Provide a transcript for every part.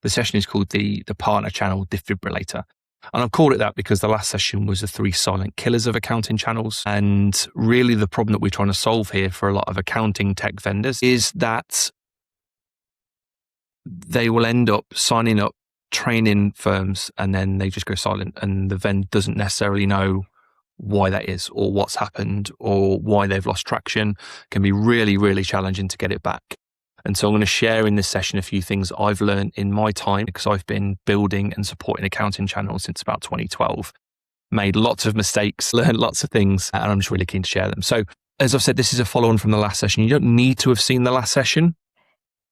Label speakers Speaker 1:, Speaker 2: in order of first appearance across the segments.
Speaker 1: The session is called the Partner Channel Defibrillator. And I've called it that because the last session was the 3 silent killers of accounting channels. And really the problem that we're trying to solve here for a lot of accounting tech vendors is that they will end up signing up training firms and then they just go silent, and the vendor doesn't necessarily know why that is or what's happened or why they've lost traction. It can be really, really challenging to get it back. And so I'm going to share in this session a few things I've learned in my time, because I've been building and supporting accounting channels since about 2012. Made lots of mistakes, learned lots of things, and I'm just really keen to share them. So as I've said, this is a follow-on from the last session. You don't need to have seen the last session,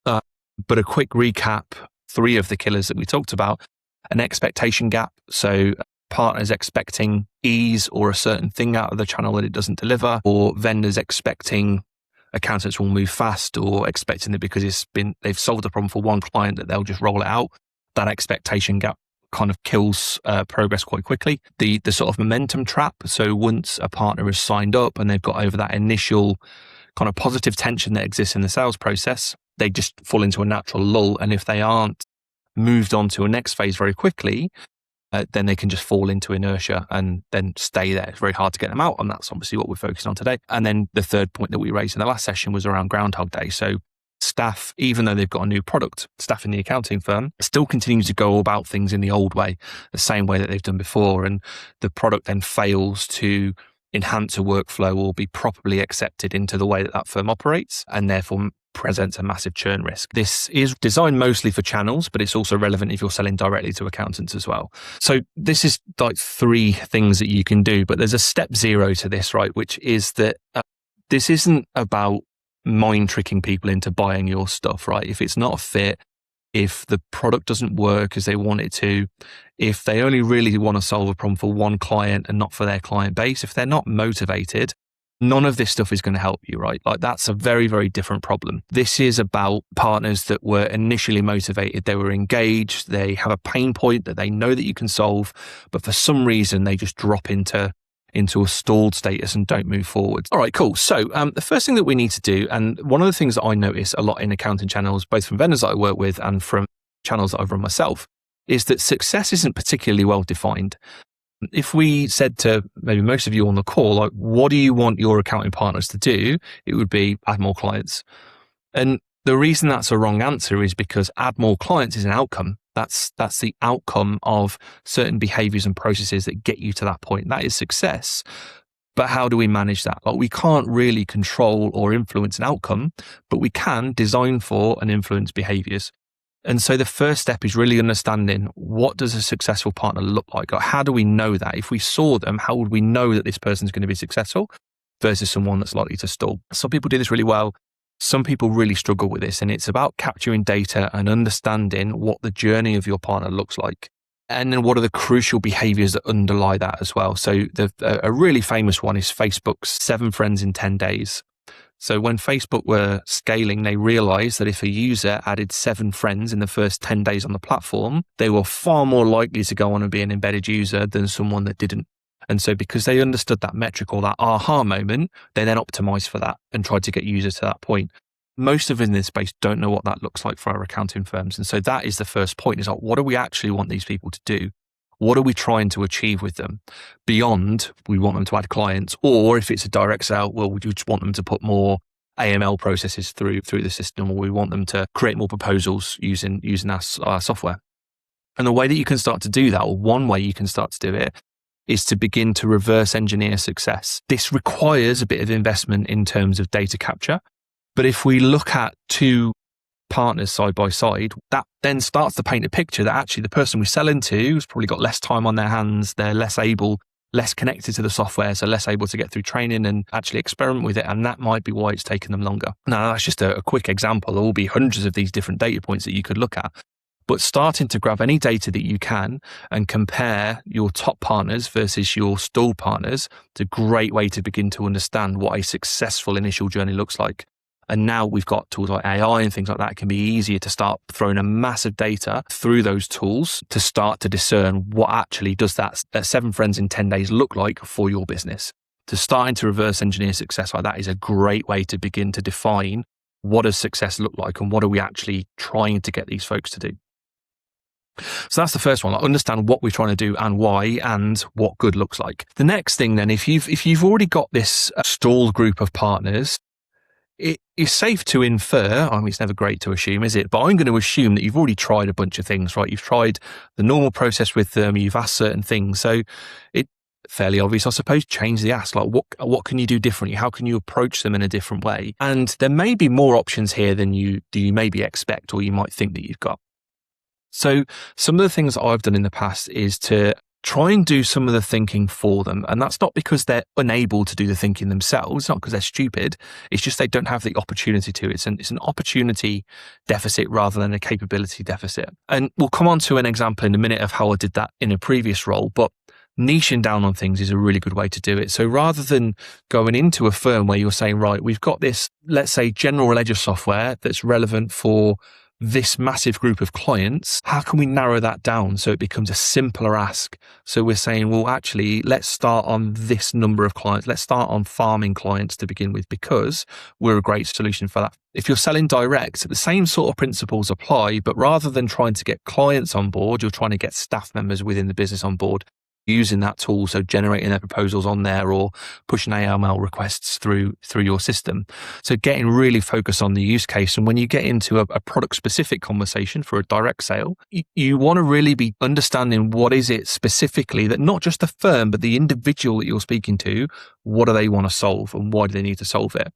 Speaker 1: but a quick recap, 3 of the killers that we talked about: an expectation gap. So partners expecting ease or a certain thing out of the channel that it doesn't deliver, or vendors expecting accountants will move fast, or expecting that because they've solved a problem for one client that they'll just roll it out. That expectation gap kind of kills progress quite quickly. The sort of momentum trap. So once a partner is signed up and they've got over that initial kind of positive tension that exists in the sales process, they just fall into a natural lull. And if they aren't moved on to a next phase very quickly, then they can just fall into inertia and then stay there. It's very hard to get them out. And that's obviously what we're focusing on today. And then the third point that we raised in the last session was around Groundhog Day. So staff, even though they've got a new product, staff in the accounting firm still continue to go about things in the old way, the same way that they've done before. And the product then fails to enhance a workflow or be properly accepted into the way that that firm operates, and therefore presents a massive churn risk. This is designed mostly for channels, but it's also relevant if you're selling directly to accountants as well. So this is like 3 things that you can do, but there's a step 0 to this, right? Which is that this isn't about mind tricking people into buying your stuff, right? If it's not a fit, if the product doesn't work as they want it to, if they only really want to solve a problem for one client and not for their client base, if they're not motivated, none of this stuff is going to help you, right? Like that's a very, very different problem. This is about partners that were initially motivated, they were engaged, they have a pain point that they know that you can solve, but for some reason they just drop into a stalled status and don't move forward. All right, cool. So the first thing that we need to do, and one of the things that I notice a lot in accounting channels, both from vendors that I work with and from channels that I've run myself, is that success isn't particularly well defined. If we said to maybe most of you on the call, like, what do you want your accounting partners to do? It would be add more clients. And the reason that's a wrong answer is because add more clients is an outcome. That's the outcome of certain behaviors and processes that get you to that point. That is success. But how do we manage that? Like, we can't really control or influence an outcome, but we can design for and influence behaviors. And so the first step is really understanding, what does a successful partner look like? Or how do we know that? If we saw them, how would we know that this person's going to be successful versus someone that's likely to stall? Some people do this really well. Some people really struggle with this. And it's about capturing data and understanding what the journey of your partner looks like. And then what are the crucial behaviors that underlie that as well? So a really famous one is Facebook's 7 friends in 10 days. So when Facebook were scaling, they realized that if a user added 7 friends in the first 10 days on the platform, they were far more likely to go on and be an embedded user than someone that didn't. And so because they understood that metric or that aha moment, they then optimized for that and tried to get users to that point. Most of us in this space don't know what that looks like for our accounting firms. And so that is the first point, is like, what do we actually want these people to do? What are we trying to achieve with them beyond we want them to add clients? Or if it's a direct sale, well, we just want them to put more AML processes through the system, or we want them to create more proposals using our software. And the way that you can start to do that, or one way you can start to do it, is to begin to reverse engineer success. This requires a bit of investment in terms of data capture. But if we look at 2 partners side by side, that then starts to paint a picture that actually the person we sell into has probably got less time on their hands. They're less connected to the software, so less able to get through training and actually experiment with it. And that might be why it's taken them longer. Now, that's just a quick example. There will be hundreds of these different data points that you could look at. But starting to grab any data that you can and compare your top partners versus your stalled partners, it's a great way to begin to understand what a successful initial journey looks like. And now we've got tools like AI and things like that. It can be easier to start throwing a massive data through those tools to start to discern what actually does that 7 friends in 10 days look like for your business. To starting to reverse engineer success like that is a great way to begin to define what does success look like and what are we actually trying to get these folks to do. So that's the first one. Like, understand what we're trying to do and why, and what good looks like. The next thing then, if you've already got this stalled group of partners, it is safe to infer, I mean, it's never great to assume, is it? But I'm going to assume that you've already tried a bunch of things, right? You've tried the normal process with them, you've asked certain things. So it's fairly obvious, I suppose, change the ask. Like, what can you do differently? How can you approach them in a different way? And there may be more options here than you maybe expect or you might think that you've got. So some of the things that I've done in the past is to try and do some of the thinking for them. And that's not because they're unable to do the thinking themselves, not because they're stupid. It's just they don't have the opportunity to. It's an opportunity deficit rather than a capability deficit. And we'll come on to an example in a minute of how I did that in a previous role, but niching down on things is a really good way to do it. So rather than going into a firm where you're saying, right, we've got this, let's say, general ledger software that's relevant for this massive group of clients, how can we narrow that down so it becomes a simpler ask? So we're saying, well, actually, let's start on this number of clients. Let's start on farming clients to begin with, because we're a great solution for that. If you're selling direct, the same sort of principles apply, but rather than trying to get clients on board, you're trying to get staff members within the business on board using that tool, so generating their proposals on there or pushing AML requests through your system. So getting really focused on the use case. And when you get into a product specific conversation for a direct sale, you want to really be understanding what is it specifically that not just the firm, but the individual that you're speaking to, what do they want to solve and why do they need to solve it?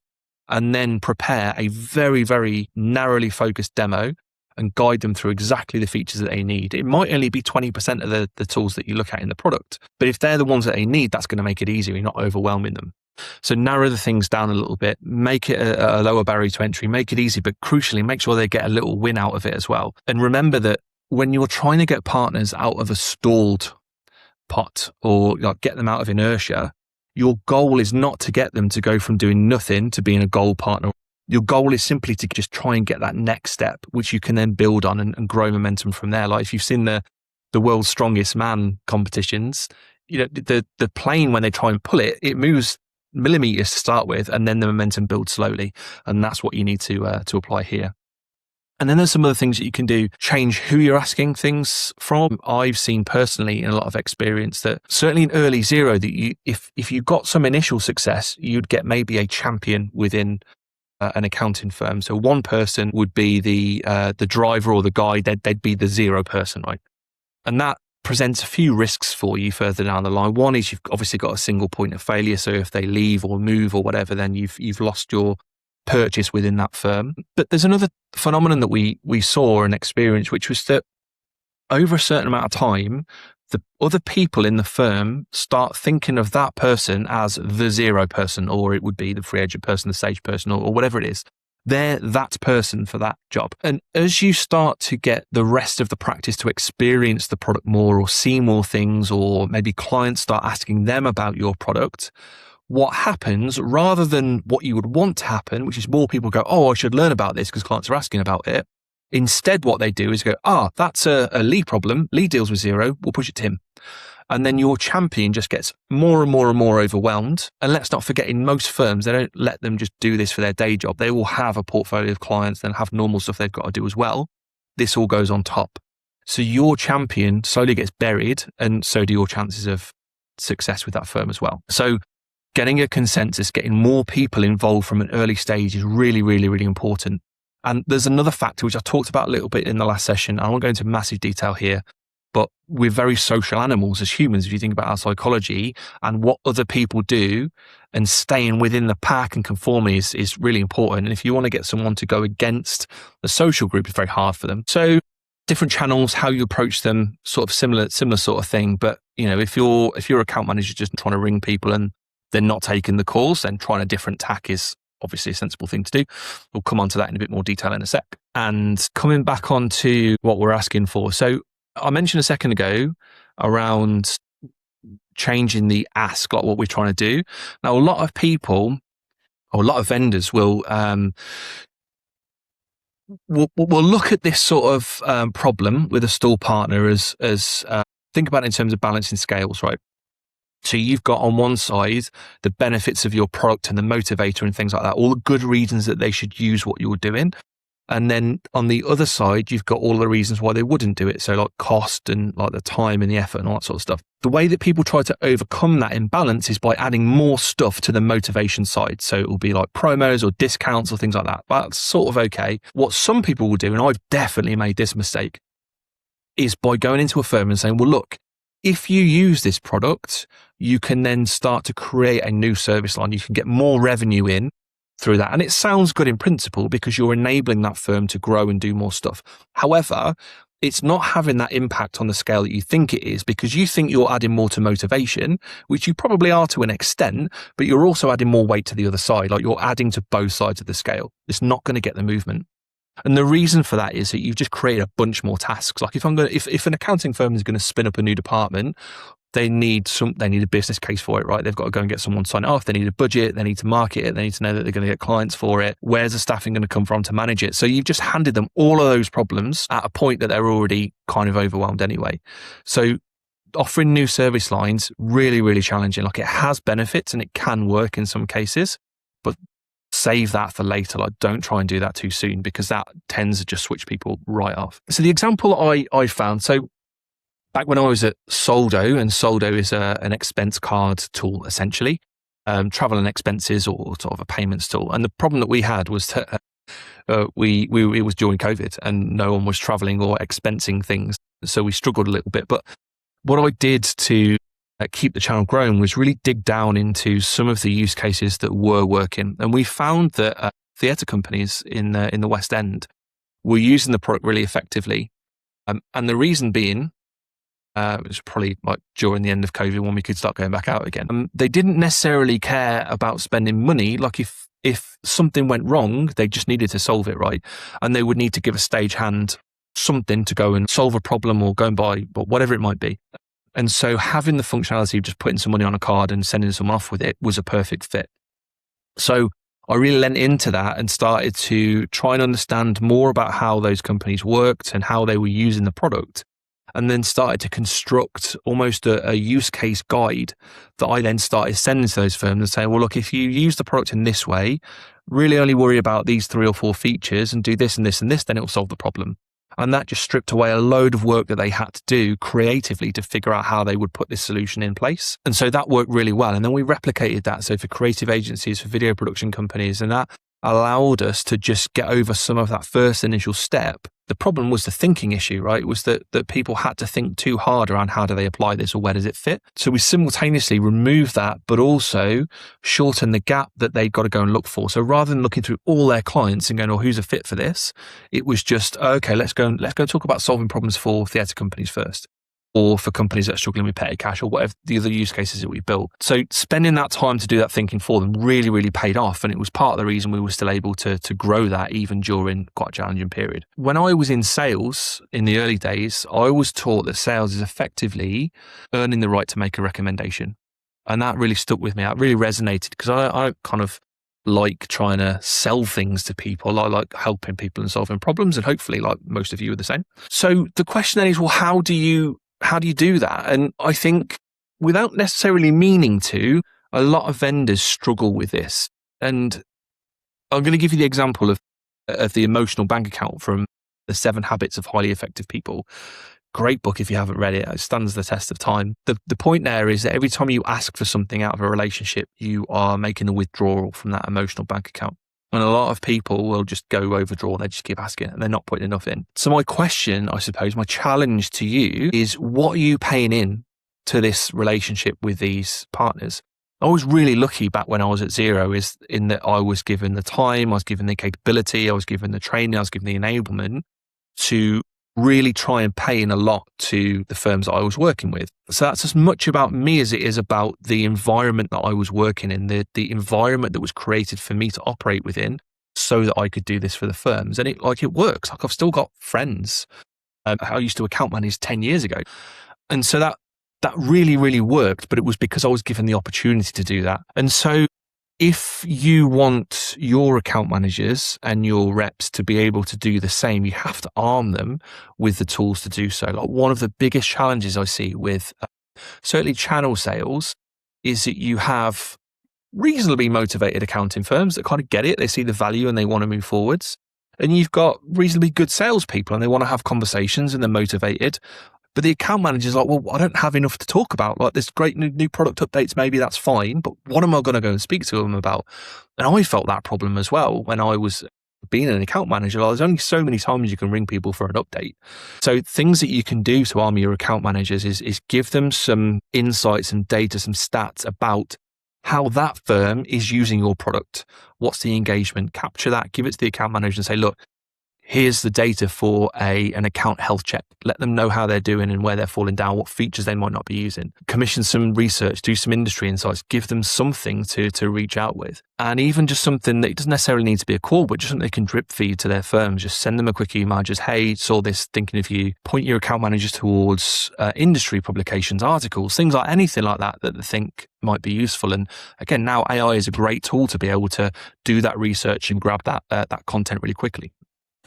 Speaker 1: And then prepare a very, very narrowly focused demo and guide them through exactly the features that they need. It might only be 20% of the tools that you look at in the product, but if they're the ones that they need, that's going to make it easier. You're not overwhelming them. So narrow the things down a little bit, make it a lower barrier to entry, make it easy, but crucially, make sure they get a little win out of it as well. And remember that when you're trying to get partners out of a stalled pot or get them out of inertia, your goal is not to get them to go from doing nothing to being a gold partner. Your goal is simply to just try and get that next step, which you can then build on and grow momentum from there. Like if you've seen the world's strongest man competitions, the plane, when they try and pull it, it moves millimeters to start with, and then the momentum builds slowly. And that's what you need to apply here. And then there's some other things that you can do. Change who you're asking things from. I've seen personally in a lot of experience that certainly in early zero, that if you got some initial success, you'd get maybe a champion within an accounting firm. So one person would be the driver or the guide. They'd be the zero person, right? And that presents a few risks for you further down the line. One is you've obviously got a single point of failure. So if they leave or move or whatever, then you've lost your purchase within that firm. But there's another phenomenon that we saw and experienced, which was that over a certain amount of time, the other people in the firm start thinking of that person as the zero person, or it would be the free agent person, the stage person, or whatever it is. They're that person for that job. And as you start to get the rest of the practice to experience the product more or see more things, or maybe clients start asking them about your product, what happens, rather than what you would want to happen, which is more people go, oh, I should learn about this because clients are asking about it. Instead, what they do is go, that's a Lee problem. Lee deals with zero. We'll push it to him. And then your champion just gets more and more and more overwhelmed. And let's not forget, in most firms, they don't let them just do this for their day job. They will have a portfolio of clients and have normal stuff they've got to do as well. This all goes on top. So your champion slowly gets buried, and so do your chances of success with that firm as well. So getting a consensus, getting more people involved from an early stage is really, really, really important. And there's another factor which I talked about a little bit in the last session. I won't go into massive detail here, but we're very social animals as humans. If you think about our psychology and what other people do, and staying within the pack and conforming is really important. And if you want to get someone to go against the social group, it's very hard for them. So different channels, how you approach them, sort of similar sort of thing. But if your account manager just trying to ring people and they're not taking the calls, then trying a different tack is obviously a sensible thing to do. We'll come on to that in a bit more detail in a sec. And coming back on to what we're asking for. So I mentioned a second ago around changing the ask, like what we're trying to do. Now, a lot of people or a lot of vendors will look at this sort of problem with a stall partner as think about it in terms of balancing scales, right? So you've got on one side the benefits of your product and the motivator and things like that, all the good reasons that they should use what you're doing. And then on the other side, you've got all the reasons why they wouldn't do it. So like cost and like the time and the effort and all that sort of stuff. The way that people try to overcome that imbalance is by adding more stuff to the motivation side. So it will be like promos or discounts or things like that. That's sort of okay. What some people will do, and I've definitely made this mistake, is by going into a firm and saying, well, look, if you use this product, you can then start to create a new service line. You can get more revenue in through that. And it sounds good in principle because you're enabling that firm to grow and do more stuff. However, it's not having that impact on the scale that you think it is, because you think you're adding more to motivation, which you probably are to an extent, but you're also adding more weight to the other side. Like you're adding to both sides of the scale. It's not going to get the movement. And the reason for that is that you've just created a bunch more tasks. Like if an accounting firm is going to spin up a new department, they need a business case for it, right? They've got to go and get someone to sign it off. They need a budget. They need to market it. They need to know that they're going to get clients for it. Where's the staffing going to come from to manage it? So you've just handed them all of those problems at a point that they're already kind of overwhelmed anyway. So offering new service lines, really, really challenging. Like it has benefits and it can work in some cases, but save that for later. Like don't try and do that too soon, because that tends to just switch people right off. So the example I found, so back when I was at Soldo, and Soldo is an expense card tool, essentially, travel and expenses, or sort of a payments tool. And the problem that we had was that it was during COVID and no one was traveling or expensing things. So we struggled a little bit. But what I did to keep the channel growing was really dig down into some of the use cases that were working. And we found that theatre companies in the West End were using the product really effectively. And the reason being, it was probably like during the end of COVID when we could start going back out again. They didn't necessarily care about spending money. Like if something went wrong, they just needed to solve it, right? And they would need to give a stagehand something to go and solve a problem or go and buy, whatever it might be. And so having the functionality of just putting some money on a card and sending someone off with it was a perfect fit. So I really lent into that and started to try and understand more about how those companies worked and how they were using the product. And then started to construct almost a use case guide that I then started sending to those firms and saying, well, look, if you use the product in this way, really only worry about these 3 or 4 features and do this and this and this, then it will solve the problem. And that just stripped away a load of work that they had to do creatively to figure out how they would put this solution in place. And so that worked really well. And then we replicated that. So for creative agencies, for video production companies, and that allowed us to just get over some of that first initial step. The problem was the thinking issue, right? It was that people had to think too hard around how do they apply this or where does it fit? So we simultaneously removed that, but also shortened the gap that they'd got to go and look for. So rather than looking through all their clients and going, oh, who's a fit for this? It was just, okay, let's go talk about solving problems for theatre companies first, or for companies that are struggling with petty cash, or whatever the other use cases that we built. So spending that time to do that thinking for them really, really paid off. And it was part of the reason we were still able to grow that even during quite a challenging period. When I was in sales in the early days, I was taught that sales is effectively earning the right to make a recommendation. And that really stuck with me. That really resonated because I kind of like trying to sell things to people. I like helping people and solving problems. And hopefully like most of you are the same. So the question then is, well, how do you do that? And I think without necessarily meaning to, a lot of vendors struggle with this. And I'm going to give you the example of the emotional bank account from The 7 Habits of Highly Effective People. Great book if you haven't read it. It stands the test of time. The point there is that every time you ask for something out of a relationship, you are making a withdrawal from that emotional bank account. And a lot of people will just go overdraw. They just keep asking and they're not putting enough in. So my question, I suppose, my challenge to you is, what are you paying in to this relationship with these partners? I was really lucky back when I was at Xero, is in that I was given the time, I was given the capability, I was given the training, I was given the enablement to really try and pay in a lot to the firms that I was working with. So that's as much about me as it is about the environment that I was working in, the environment that was created for me to operate within so that I could do this for the firms. And it works. Like I've still got friends. I used to account manage 10 years ago. And so that really, really worked, but it was because I was given the opportunity to do that. And so if you want your account managers and your reps to be able to do the same, you have to arm them with the tools to do so. Like one of the biggest challenges I see with certainly channel sales is that you have reasonably motivated accounting firms that kind of get it. They see the value and they want to move forwards. and you've got reasonably good salespeople and they want to have conversations and they're motivated. But the account manager's like, well, I don't have enough to talk about. Like, this great new product updates, maybe that's fine, but what am I going to go and speak to them about? And I felt that problem as well when I was being an account manager. Like, there's only so many times you can ring people for an update. So things that you can do to arm your account managers is give them some insights and data, some stats about how that firm is using your product. What's the engagement? Capture that, give it to the account manager and say, look, here's the data for an account health check. Let them know how they're doing and where they're falling down, what features they might not be using. Commission some research, do some industry insights, give them something to reach out with. And even just something that doesn't necessarily need to be a call, but just something they can drip feed to their firms. Just send them a quick email, just, hey, saw this, thinking of you. Point your account managers towards industry publications, articles, things like anything like that they think might be useful. And again, now AI is a great tool to be able to do that research and grab that content really quickly.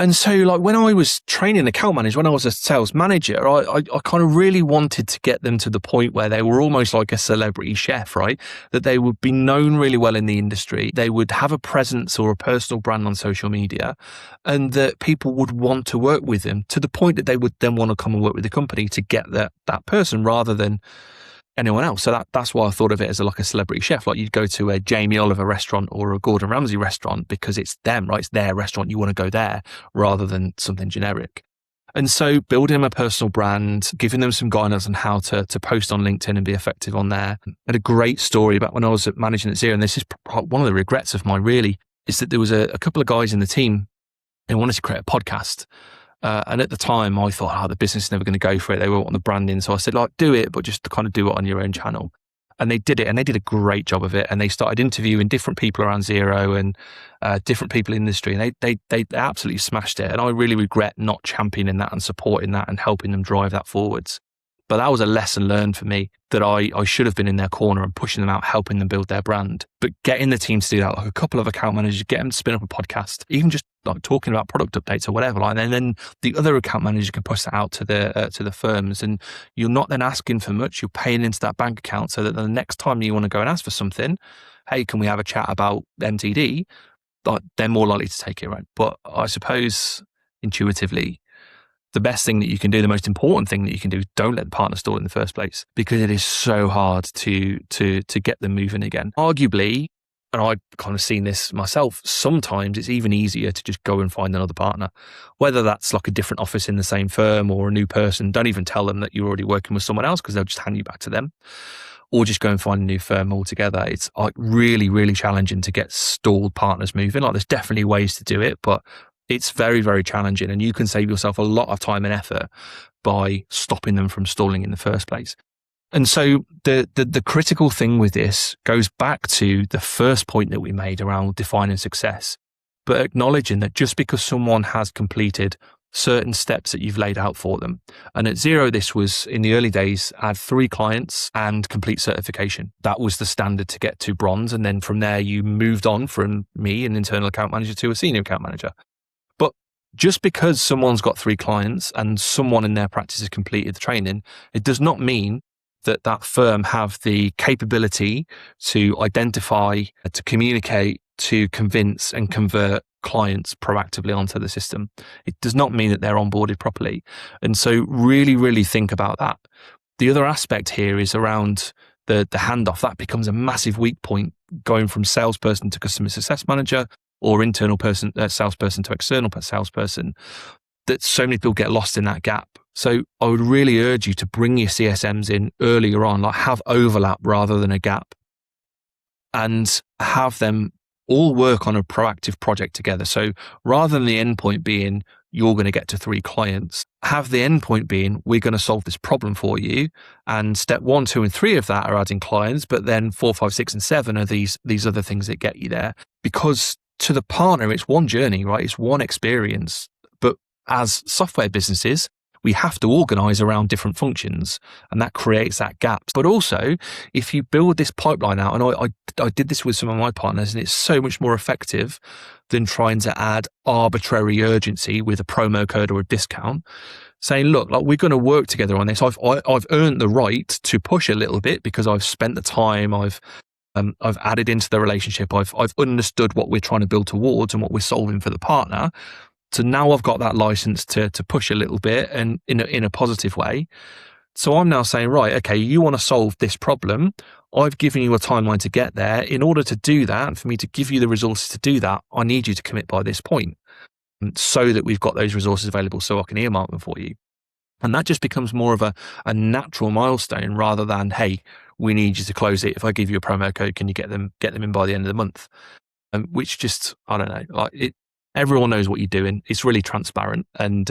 Speaker 1: And so, like, when I was training account managers, when I was a sales manager, I kind of really wanted to get them to the point where they were almost like a celebrity chef, right? That they would be known really well in the industry. They would have a presence or a personal brand on social media, and that people would want to work with them to the point that they would then want to come and work with the company to get that person rather than anyone else. So that's why I thought of it as like a celebrity chef. Like, you'd go to a Jamie Oliver restaurant or a Gordon Ramsay restaurant because it's them, right? It's their restaurant. You want to go there rather than something generic. And so building them a personal brand, giving them some guidance on how to post on LinkedIn and be effective on there. I had a great story about when I was managing at Xero, and this is one of the regrets of mine really, is that there was a couple of guys in the team who wanted to create a podcast. And at the time, I thought, the business is never going to go for it. They won't want the branding. So I said, like, do it, but just to kind of do it on your own channel. And they did it, and they did a great job of it. And they started interviewing different people around Xero and different people in the industry. And they absolutely smashed it. And I really regret not championing that and supporting that and helping them drive that forwards. But that was a lesson learned for me, that I should have been in their corner and pushing them out, helping them build their brand. But getting the team to do that, like a couple of account managers, get them to spin up a podcast, even just like talking about product updates or whatever, like, and then the other account manager can push that out to the firms, and you're not then asking for much. You're paying into that bank account so that the next time you want to go and ask for something, hey, can we have a chat about MTD? Like, they're more likely to take it, right? But I suppose intuitively, the best thing that you can do, the most important thing that you can do, is don't let the partner stall in the first place, because it is so hard to get them moving again. Arguably, and I've kind of seen this myself, sometimes it's even easier to just go and find another partner, whether that's like a different office in the same firm or a new person. Don't even tell them that you're already working with someone else, because they'll just hand you back to them, or just go and find a new firm altogether. It's like really, really challenging to get stalled partners moving. Like, there's definitely ways to do it, but it's very, very challenging, and you can save yourself a lot of time and effort by stopping them from stalling in the first place. And so the critical thing with this goes back to the first point that we made around defining success, but acknowledging that just because someone has completed certain steps that you've laid out for them. And at Xero, this was in the early days, add 3 clients and complete certification. That was the standard to get to bronze. And then from there, you moved on from me, an internal account manager, to a senior account manager. Just because someone's got 3 clients and someone in their practice has completed the training, it does not mean that that firm have the capability to identify, to communicate, to convince and convert clients proactively onto the system. It does not mean that they're onboarded properly. And so really, really think about that. The other aspect here is around the handoff. That becomes a massive weak point, going from salesperson to customer success manager, or internal person, salesperson to external salesperson, that so many people get lost in that gap. So I would really urge you to bring your CSMs in earlier on, like have overlap rather than a gap, and have them all work on a proactive project together. So rather than the endpoint being, you're going to get to 3 clients, have the endpoint being, we're going to solve this problem for you. And step 1, 2, and 3 of that are adding clients, but then 4, 5, 6, and 7 are these other things that get you there. Because to the partner, it's one journey, right? It's one experience. But as software businesses, we have to organize around different functions, and that creates that gap. But also, if you build this pipeline out, and I did this with some of my partners, and it's so much more effective than trying to add arbitrary urgency with a promo code or a discount, saying, look, like, we're going to work together on this. I've earned the right to push a little bit because I've spent the time, I've added into the relationship. I've understood what we're trying to build towards and what we're solving for the partner. So now I've got that license to push a little bit and in a positive way. So I'm now saying, right, okay, you want to solve this problem. I've given you a timeline to get there. In order to do that, and for me to give you the resources to do that, I need you to commit by this point so that we've got those resources available so I can earmark them for you. And that just becomes more of a natural milestone rather than, hey, we need you to close it. If I give you a promo code, can you get them in by the end of the month? Which just, I don't know, like it. Everyone knows what you're doing. It's really transparent. And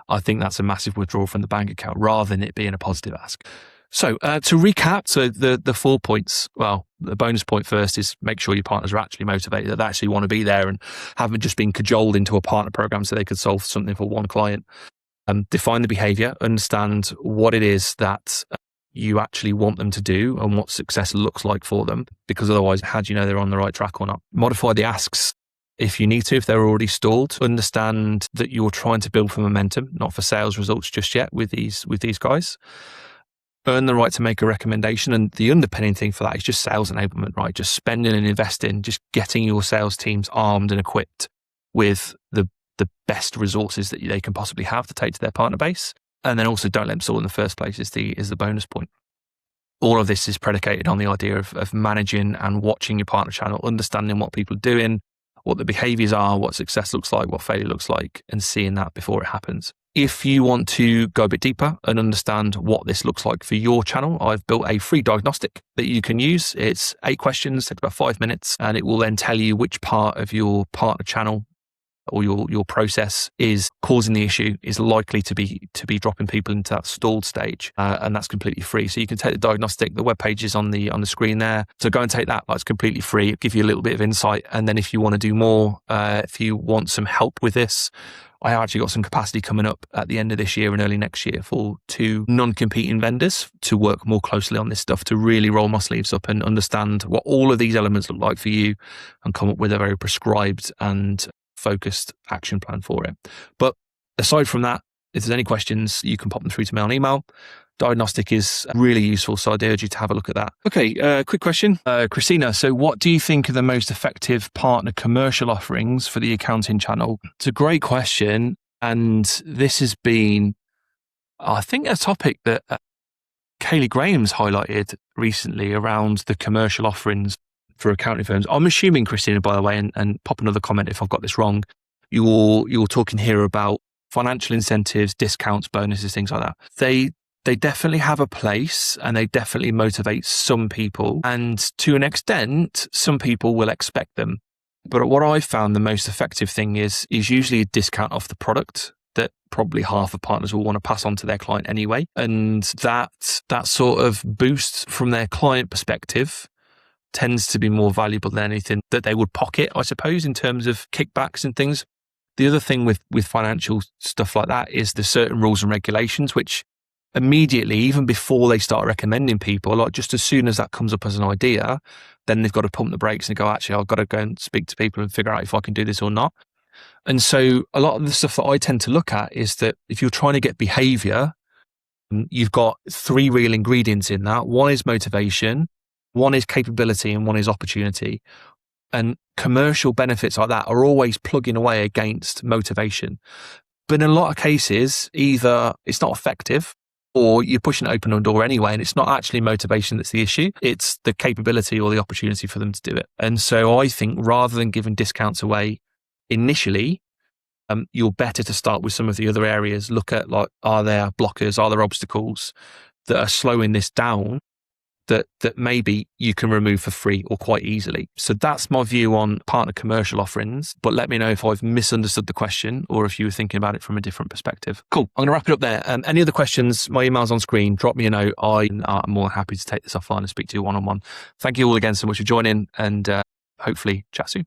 Speaker 1: I think that's a massive withdrawal from the bank account rather than it being a positive ask. So to recap, so the 4 points, well, the bonus point first is make sure your partners are actually motivated, that they actually want to be there and haven't just been cajoled into a partner program so they could solve something for one client. Define the behavior, understand what it is that you actually want them to do and what success looks like for them, because otherwise, how do you know they're on the right track or not? Modify the asks if you need to, if they're already stalled. Understand that you're trying to build for momentum, not for sales results just yet with these guys. Earn the right to make a recommendation. And the underpinning thing for that is just sales enablement, right? Just spending and investing, just getting your sales teams armed and equipped with the best resources that they can possibly have to take to their partner base. And then also don't let them stall in the first place is the bonus point. All of this is predicated on the idea of managing and watching your partner channel, understanding what people are doing, what the behaviors are, what success looks like, what failure looks like, and seeing that before it happens. If you want to go a bit deeper and understand what this looks like for your channel, I've built a free diagnostic that you can use. It's 8 questions, takes about 5 minutes, and it will then tell you which part of your partner channel or your process is causing the issue, is likely to be dropping people into that stalled stage, and that's completely free. So you can take the diagnostic. The web page is on the screen there. So go and take that. That's completely free. It'll give you a little bit of insight. And then if you want to do more, if you want some help with this, I have actually got some capacity coming up at the end of this year and early next year for 2 non-competing vendors to work more closely on this stuff, to really roll my sleeves up and understand what all of these elements look like for you and come up with a very prescribed and focused action plan for it. But aside from that, if there's any questions, you can pop them through to me on email. Diagnostic is really useful, so I'd urge you to have a look at that. Okay, quick question. Christina, so what do you think are the most effective partner commercial offerings for the accounting channel? It's a great question, and this has been, I think, a topic that Kaylee Graham's highlighted recently around the commercial offerings for accounting firms. I'm assuming, Christina, by the way, and pop another comment if I've got this wrong, you're talking here about financial incentives, discounts, bonuses, things like that. They definitely have a place and they definitely motivate some people. And to an extent, some people will expect them. But what I've found the most effective thing is usually a discount off the product that probably half of partners will want to pass on to their client anyway. And that sort of boost from their client perspective tends to be more valuable than anything that they would pocket, I suppose, in terms of kickbacks and things. The other thing with financial stuff like that is there's certain rules and regulations, which immediately, even before they start recommending people, like just as soon as that comes up as an idea, then they've got to pump the brakes and go, actually, I've got to go and speak to people and figure out if I can do this or not. And so a lot of the stuff that I tend to look at is that if you're trying to get behavior, you've got 3 real ingredients in that. One is motivation, one is capability, and one is opportunity. And commercial benefits like that are always plugging away against motivation. But in a lot of cases, either it's not effective or you're pushing an open door anyway, and it's not actually motivation that's the issue. It's the capability or the opportunity for them to do it. And so I think rather than giving discounts away initially, you're better to start with some of the other areas. Look at, like, are there blockers, are there obstacles that are slowing this down that maybe you can remove for free or quite easily. So that's my view on partner commercial offerings. But let me know if I've misunderstood the question or if you were thinking about it from a different perspective. Cool. I'm going to wrap it up there. Any other questions? My email's on screen. Drop me a note. I'm more happy to take this offline and speak to you one-on-one. Thank you all again so much for joining, and hopefully chat soon.